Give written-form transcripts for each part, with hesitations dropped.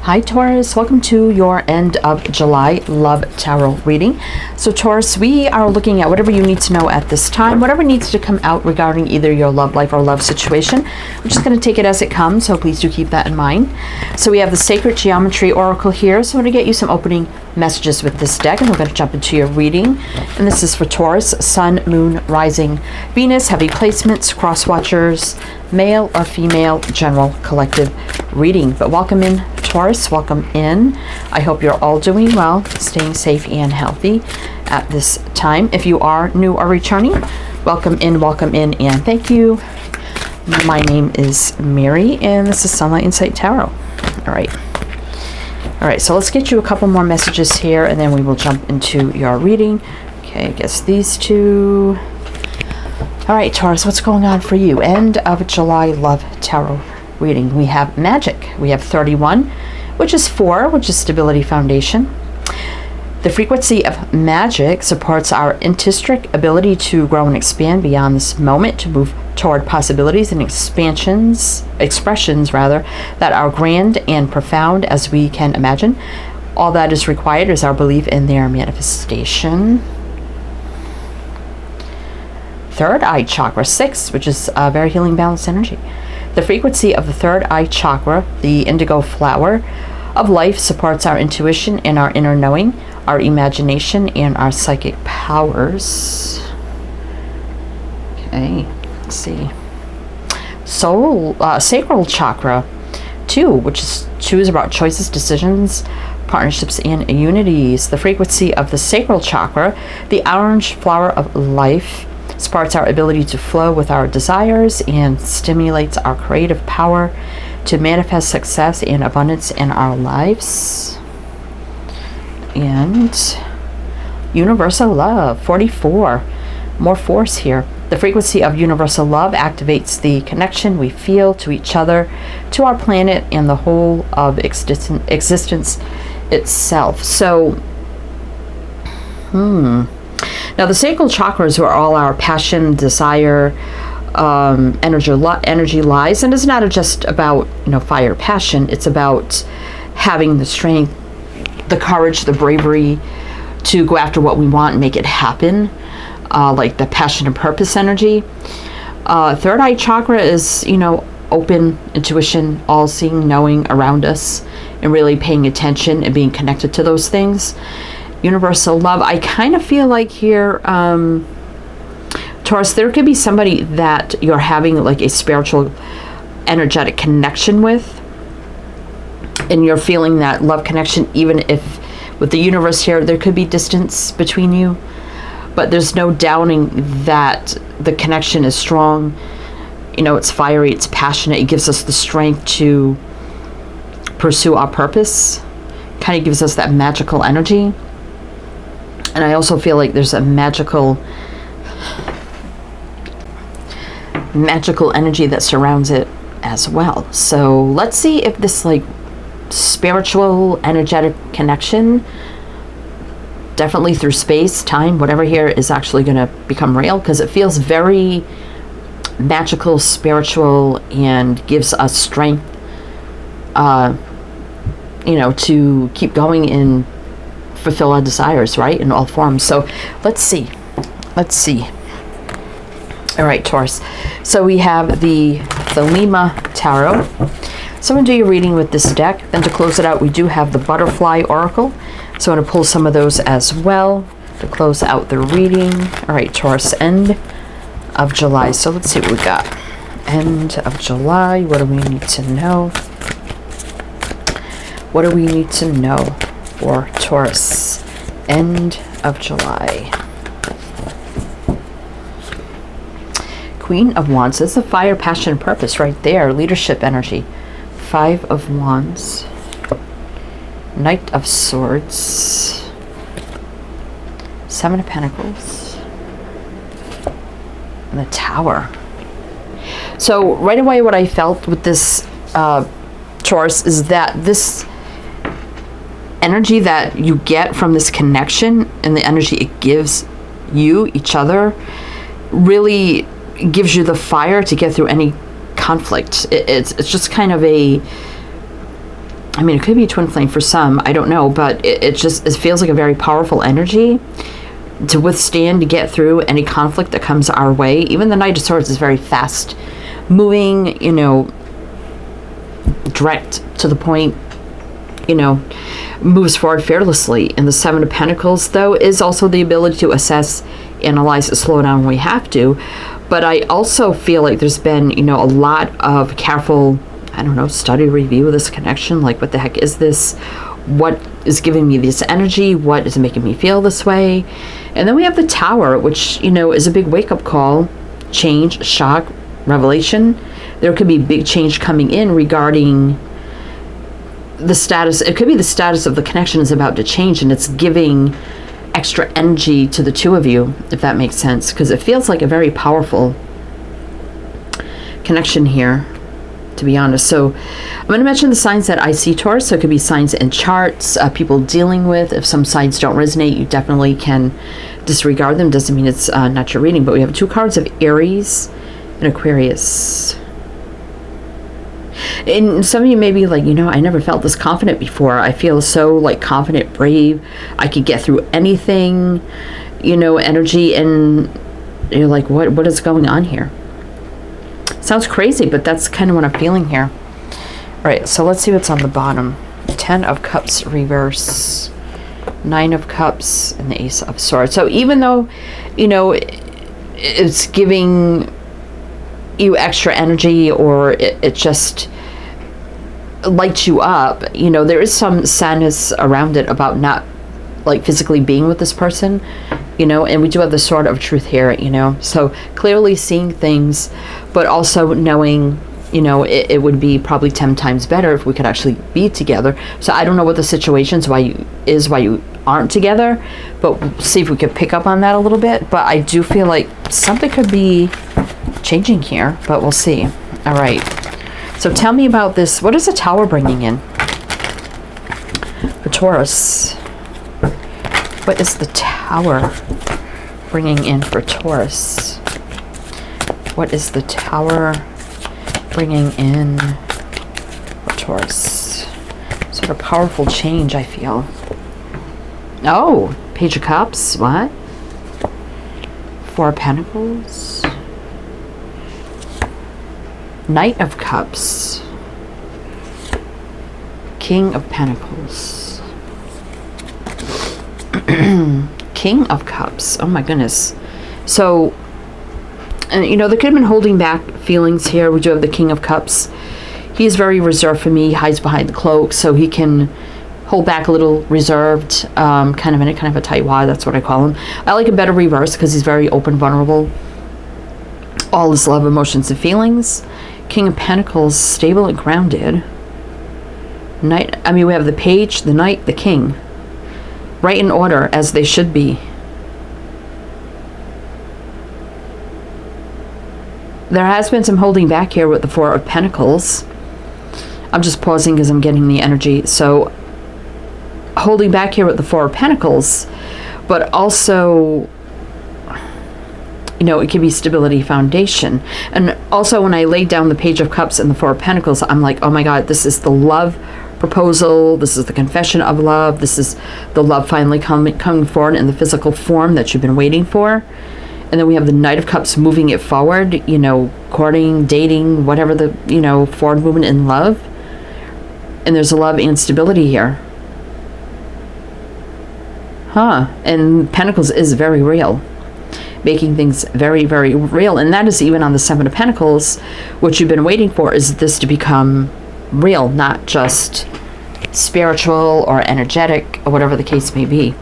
Hi Taurus, welcome to your end of July love tarot reading. So Taurus, we are looking at whatever you need to know at this time, whatever needs to come out regarding either your love life or love situation. I'm just going to take it as it comes, so please do keep that in mind. So we have the Sacred Geometry Oracle here, so I'm going to get you some opening messages with this deck, and we're going to jump into your reading. And this is for Taurus, Sun, Moon, Rising, Venus, heavy placements, cross watchers, male or female, general collective reading. But welcome in Taurus, welcome in. I hope you're all doing well, staying safe and healthy at this time. If you are new or returning, welcome in, and thank you. My name is Mary, and this is Sunlight Insight Tarot. All right, so let's get you a couple more messages here, and then we will jump into your reading. Okay, I guess these two. All right, Taurus, what's going on for you? End of July love tarot reading. We have magic. We have 31, which is 4, which is stability foundation. The frequency of magic supports our intrinsic ability to grow and expand beyond this moment, to move toward possibilities and expressions that are grand and profound as we can imagine. All that is required is our belief in their manifestation. Third eye chakra, 6, which is a very healing, balanced energy. The frequency of the third eye chakra, the indigo flower of life, supports our intuition and our inner knowing, our imagination and our psychic powers. Okay, let's see. Sacral chakra, 2, which is 2 is about choices, decisions, partnerships, and unities. The frequency of the sacral chakra, the orange flower of life, supports our ability to flow with our desires and stimulates our creative power to manifest success and abundance in our lives. And universal love, 44, more force here. The frequency of universal love activates the connection we feel to each other, to our planet, and the whole of existence itself. So, now the sacral chakras are all our passion, desire, energy lies, and it's not just about fire, passion. It's about having the strength, the courage, the bravery to go after what we want and make it happen, like the passion and purpose energy. Third eye chakra is open intuition, all seeing, knowing around us, and really paying attention and being connected to those things. Universal love, I kind of feel like here, Taurus, there could be somebody that you're having like a spiritual, energetic connection with, and you're feeling that love connection, even if with the universe here, there could be distance between you, but there's no doubting that the connection is strong. It's fiery, it's passionate, it gives us the strength to pursue our purpose, kind of gives us that magical energy. And I also feel like there's a magical energy that surrounds it as well. So let's see if this like spiritual, energetic connection, definitely through space, time, whatever here, is actually going to become real, because it feels very magical, spiritual, and gives us strength, to keep going and fulfill our desires, right, in all forms. So let's see. All right, Taurus, so we have the Lima Tarot. So I'm going to do your reading with this deck. Then to close it out, we do have the Butterfly Oracle, so I'm going to pull some of those as well to close out the reading. All right, Taurus, end of July. So let's see what we got. End of July, what do we need to know? What do we need to know for Taurus, end of July? Queen of Wands, that's the fire, passion, purpose right there, leadership energy. 5 of Wands, Knight of Swords, 7 of Pentacles, and the Tower. So right away what I felt with this Taurus is that this energy that you get from this connection and the energy it gives you, each other, really gives you the fire to get through any conflict. It's just kind of I mean, it could be a twin flame for some, I don't know, but it feels like a very powerful energy to withstand, to get through any conflict that comes our way. Even the Knight of Swords is very fast moving, you know, direct to the point, you know, moves forward fearlessly. And the Seven of Pentacles, though, is also the ability to assess, analyze, slow down when we have to. But I also feel like there's been, you know, a lot of careful, I don't know, study, review of this connection. Like, what the heck is this? What is giving me this energy? What is making me feel this way? And then we have the Tower, which, you know, is a big wake-up call, change, shock, revelation. There could be big change coming in regarding the status. It could be the status of the connection is about to change, and it's giving extra energy to the two of you, if that makes sense, because it feels like a very powerful connection here, to be honest. So I'm going to mention the signs that I see, Taurus. So it could be signs in charts, people dealing with. If some signs don't resonate, you definitely can disregard them. Doesn't mean it's not your reading. But we have two cards of Aries and Aquarius. And some of you may be like, you know, I never felt this confident before. I feel so, like, confident, brave. I could get through anything, you know, energy. And you're like, what is going on here? Sounds crazy, but that's kind of what I'm feeling here. All right, so let's see what's on the bottom. 10 of Cups reverse, 9 of Cups, and the Ace of Swords. So even though, you know, it's giving you extra energy, or it just lights you up, you know, there is some sadness around it about not, like, physically being with this person, you know. And we do have the Sword of Truth here, you know, so clearly seeing things, but also knowing, you know, it would be probably 10 times better if we could actually be together. So I don't know what the situation's why you aren't together, but we'll see if we could pick up on that a little bit. But I do feel like something could be changing here, but we'll see. All right, so tell me about this. What is the Tower bringing in for Taurus? What is the Tower bringing in for Taurus? What is the Tower bringing in for Taurus? Sort of powerful change, I feel. Oh, Page of Cups. What? 4 of Pentacles. Knight of Cups. King of Pentacles. King of Cups. Oh my goodness. So, and you know, there could have been holding back feelings here. We do have the King of Cups. He is very reserved for me. He hides behind the cloak, so he can hold back a little, reserved, kind of in a kind of a tightwad. That's what I call him. I like a better reverse because he's very open, vulnerable. All his love, emotions, and feelings. King of Pentacles, stable and grounded. Knight. I mean, we have the Page, the Knight, the King. Right in order, as they should be. There has been some holding back here with the 4 of Pentacles. I'm just pausing because I'm getting the energy. So, holding back here with the 4 of Pentacles, but also, you know, it could be stability, foundation. And also, when I laid down the Page of Cups and the 4 of Pentacles, I'm like, oh my God, this is the love proposal. This is the confession of love. This is the love finally coming forward in the physical form that you've been waiting for. And then we have the Knight of Cups moving it forward, you know, courting, dating, whatever the, you know, forward movement in love. And there's a love and stability here. And Pentacles is very real. Making things very, very real. And that is even on the 7 of Pentacles. What you've been waiting for is this to become real, not just spiritual or energetic or whatever the case may be.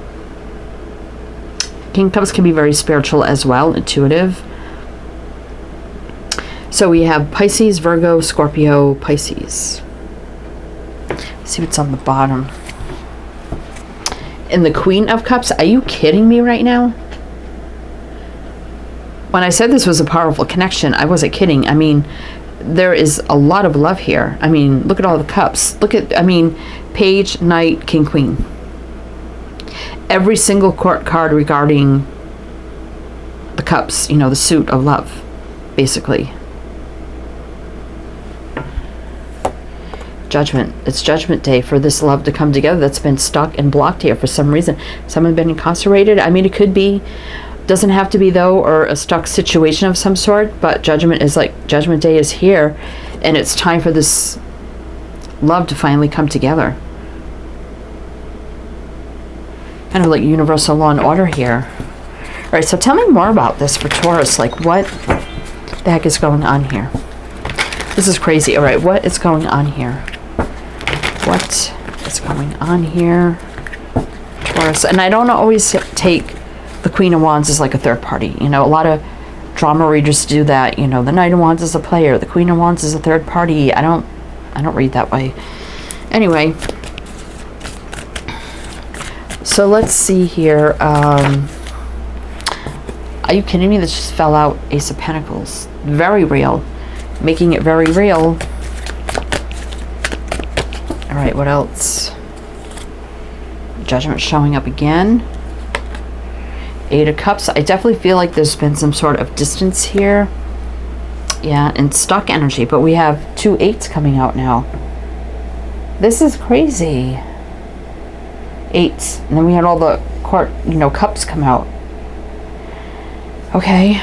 King of Cups can be very spiritual as well, intuitive. So we have Pisces, Virgo, Scorpio, Pisces. Let's see what's on the bottom. And the Queen of Cups, are you kidding me right now? When I said this was a powerful connection, I wasn't kidding. I mean, there is a lot of love here. I mean, look at all the cups. Look at, I mean, Page, Knight, King, Queen. Every single court card regarding the cups, you know, the suit of love, basically. Judgment. It's Judgment Day for this love to come together that's been stuck and blocked here for some reason. Someone been incarcerated. I mean, it could be, doesn't have to be though, or a stuck situation of some sort, but Judgment is like, Judgment Day is here, and it's time for this love to finally come together. Kind of like universal law and order here. All right, so tell me more about this for Taurus. Like, what the heck is going on here? This is crazy. All right, what is going on here? What is going on here, Taurus? And I don't always take the Queen of Wands as like a third party. You know, a lot of drama readers do that. You know, the Knight of Wands is a player, the Queen of Wands is a third party. I don't read that way. Anyway, so let's see here. Are you kidding me? This just fell out. Ace of Pentacles. Very real. Making it very real. All right, what else? Judgment showing up again. Eight of Cups. I definitely feel like there's been some sort of distance here. Yeah, and stuck energy. But we have 2 8s coming out now. This is crazy. 8s. And then we had all the court, you know, cups come out. Okay.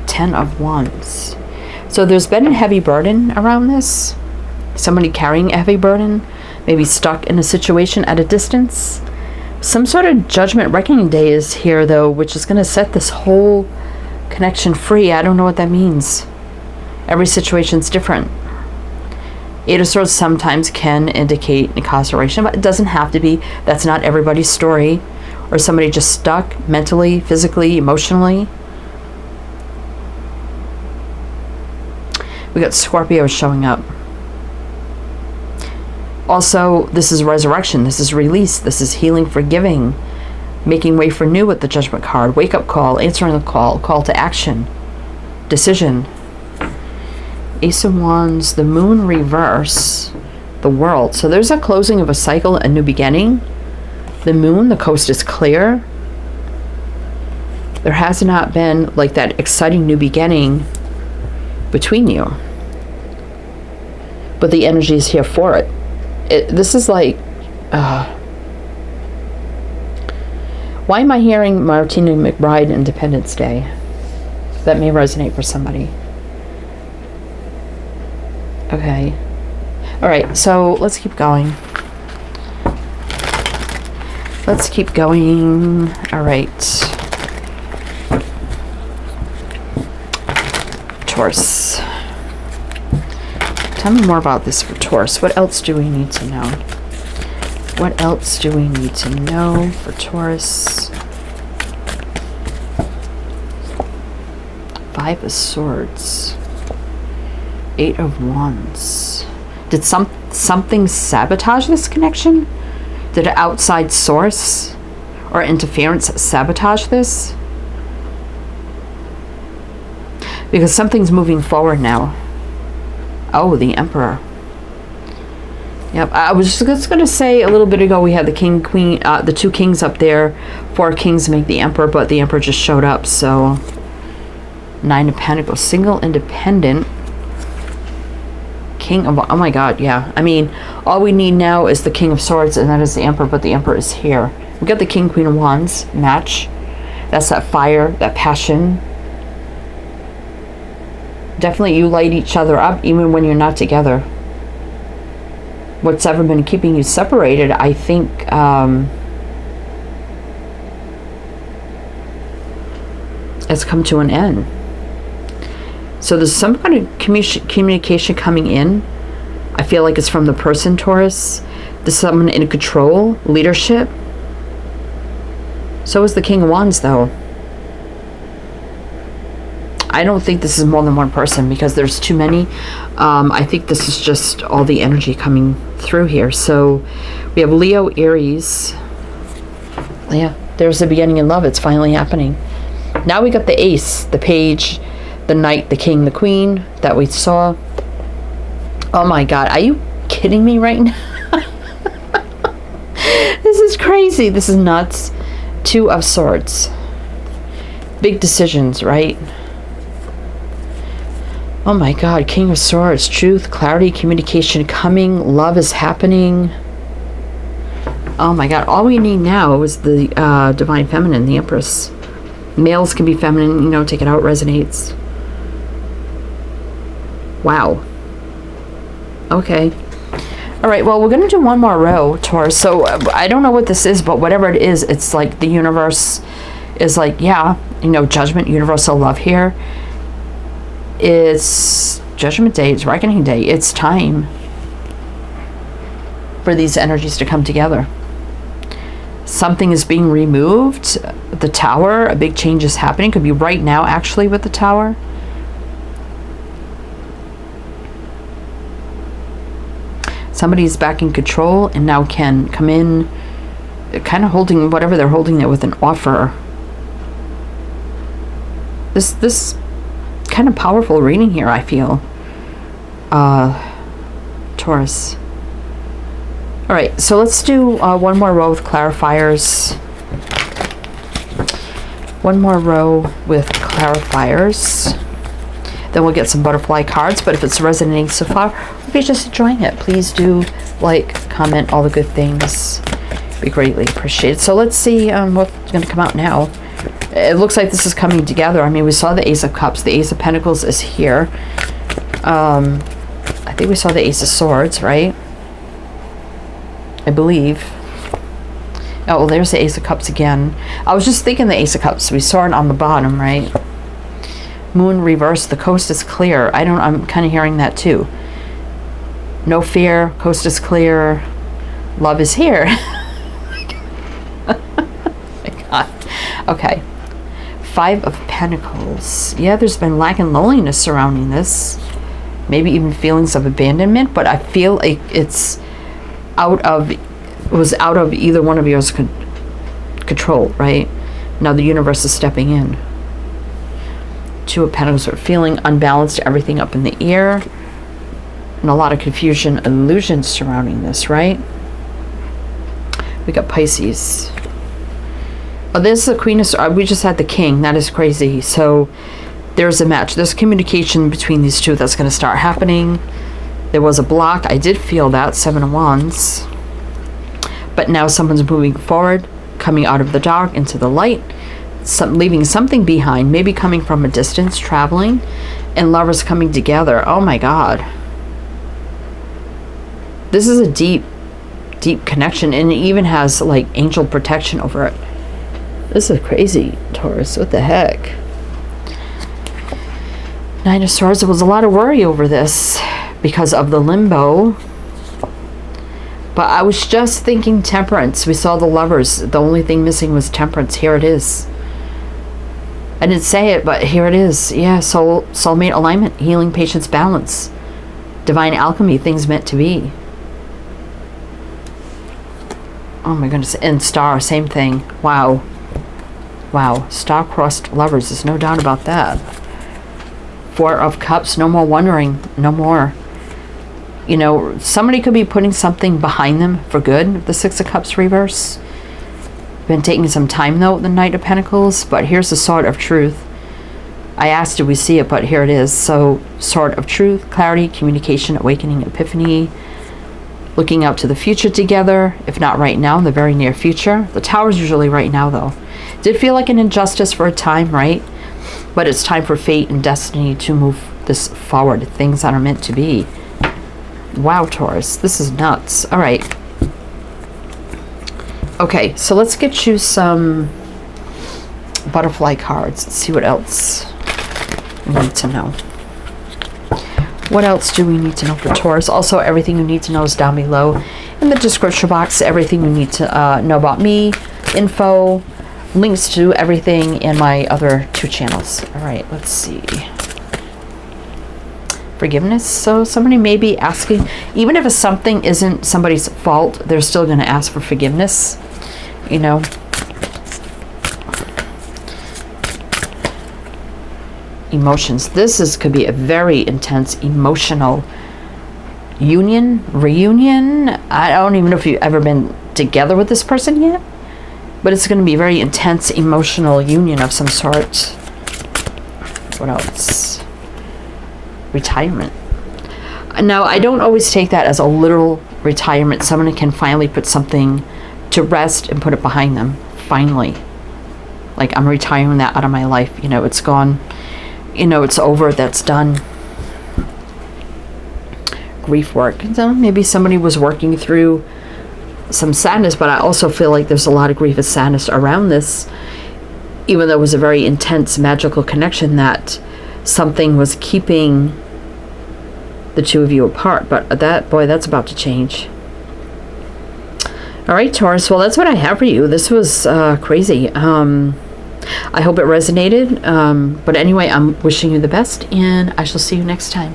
10 of Wands. So there's been a heavy burden around this. Somebody carrying a heavy burden. Maybe stuck in a situation at a distance. Some sort of Judgment Reckoning Day is here, though, which is going to set this whole connection free. I don't know what that means. Every situation's different. Eight of Swords sometimes can indicate incarceration, but it doesn't have to be. That's not everybody's story. Or somebody just stuck mentally, physically, emotionally. We got Scorpio showing up. Also, this is resurrection. This is release. This is healing, forgiving, making way for new with the Judgment card. Wake up call, answering the call to action, decision. Ace of Wands, the Moon reverse, the World. So there's a closing of a cycle, a new beginning. The Moon, the coast is clear. There has not been like that exciting new beginning between you, but the energy is here for it. This is like, why am I hearing Martina McBride Independence Day? That may resonate for somebody. Okay. All right, so let's keep going. Let's keep going. All right. Taurus. Tell me more about this for Taurus. What else do we need to know? What else do we need to know for Taurus? 5 of Swords. 8 of Wands. Did something sabotage this connection? Did an outside source or interference sabotage this? Because something's moving forward now. Oh, the Emperor. Yep, I was just going to say a little bit ago we had the King, Queen, the 2 kings up there. 4 kings make the Emperor, but the Emperor just showed up, so... 9 of Pentacles. Single, independent. King of... Oh my god, yeah. I mean, all we need now is the King of Swords, and that is the Emperor, but the Emperor is here. We got the King, Queen of Wands match. That's that fire, that passion. Definitely you light each other up even when you're not together. What's ever been keeping you separated, I think, has come to an end. So there's some kind of communication coming in. I feel like it's from the person, Taurus. There's someone in control, leadership. So is the King of Wands, though. I don't think this is more than one person because there's too many. I think this is just all the energy coming through here. So we have Leo, Aries. Yeah, there's the beginning in love. It's finally happening. Now we got the Ace, the Page, the Knight, the King, the Queen that we saw. Oh my God, are you kidding me right now? This is crazy. This is nuts. 2 of Swords. Big decisions, right? Oh my God, King of Swords, truth, clarity, communication coming, love is happening. Oh my God, all we need now is the Divine Feminine, the Empress. Males can be feminine, you know, take it out, resonates. Wow. Okay. All right, well, we're going to do one more row, Taurus. So I don't know what this is, but whatever it is, it's like the universe is like, yeah, you know, judgment, universal love here. It's Judgment Day, it's Reckoning Day. It's time for these energies to come together. Something is being removed. The Tower, a big change is happening. Could be right now, actually, with the Tower. Somebody's back in control and now can come in, kind of holding whatever they're holding there with an offer. This kind of powerful reading here, I feel. Taurus. All right, so let's do one more row with clarifiers. One more row with clarifiers. Then we'll get some butterfly cards, but if it's resonating so far, if you're just enjoying it, please do like, comment, all the good things. Be greatly appreciated. So let's see what's going to come out now. It looks like this is coming together. I mean, we saw the Ace of Cups. The Ace of Pentacles is here. I think we saw the Ace of Swords, right? I believe. Oh, well, there's the Ace of Cups again. I was just thinking the Ace of Cups. We saw it on the bottom, right? Moon reverse. The coast is clear. I'm kind of hearing that too. No fear. Coast is clear. Love is here. Oh my God. Okay. 5 of Pentacles. Yeah, there's been lack and loneliness surrounding this. Maybe even feelings of abandonment, but I feel like it was out of either one of yours control, right? Now the universe is stepping in. 2 of Pentacles are feeling unbalanced, everything up in the air. And a lot of confusion and illusions surrounding this, right? We got Pisces. Oh, this is the Queen of... we just had the King. That is crazy. So there's a match. There's communication between these two that's going to start happening. There was a block. I did feel that. 7 of Wands. But now someone's moving forward, coming out of the dark into the light. Leaving something behind. Maybe coming from a distance, traveling. And lovers coming together. Oh my God. This is a deep, deep connection. And it even has like angel protection over it. This is crazy, Taurus. What the heck? 9 of Swords. There was a lot of worry over this because of the limbo. But I was just thinking Temperance. We saw the lovers. The only thing missing was Temperance. Here it is. I didn't say it, but here it is. Yeah, soulmate alignment, healing, patience, balance. Divine alchemy, things meant to be. Oh my goodness. And Star, same thing. Wow. Wow, star-crossed lovers, there's no doubt about that. 4 of Cups, no more wondering, no more. You know, somebody could be putting something behind them for good, the 6 of Cups reverse. Been taking some time, though, the Knight of Pentacles, but here's the Sword of Truth. I asked, did we see it, but here it is. So, Sword of Truth, clarity, communication, awakening, epiphany. Looking out to the future together, if not right now, in the very near future. The Tower's usually right now, though. Did feel like an injustice for a time, right? But it's time for fate and destiny to move this forward. Things that are meant to be. Wow, Taurus. This is nuts. All right. Okay, so let's get you some butterfly cards. Let's see what else we need to know. What else do we need to know for Taurus? Also, everything you need to know is down below in the description box. Everything you need to know about me, info, links to everything in my other 2 channels. All right, let's see. Forgiveness. So somebody may be asking, even if something isn't somebody's fault, they're still going to ask for forgiveness. You know. Emotions. This could be a very intense emotional reunion. I don't even know if you've ever been together with this person yet. But it's going to be a very intense emotional union of some sort. What else? retirement. Now, I don't always take that as a literal retirement. Someone can finally put something to rest and put it behind them. Finally. Like, I'm retiring that out of my life. You know, it's gone. You know, it's over. That's done. Grief work. So maybe somebody was working through some sadness, but I also feel like there's a lot of grief and sadness around this, even though it was a very intense magical connection, that something was keeping the two of you apart. But that's about to change. All right, Taurus, well, that's what I have for you. This was crazy. I hope it resonated, but anyway, I'm wishing you the best, and I shall see you next time.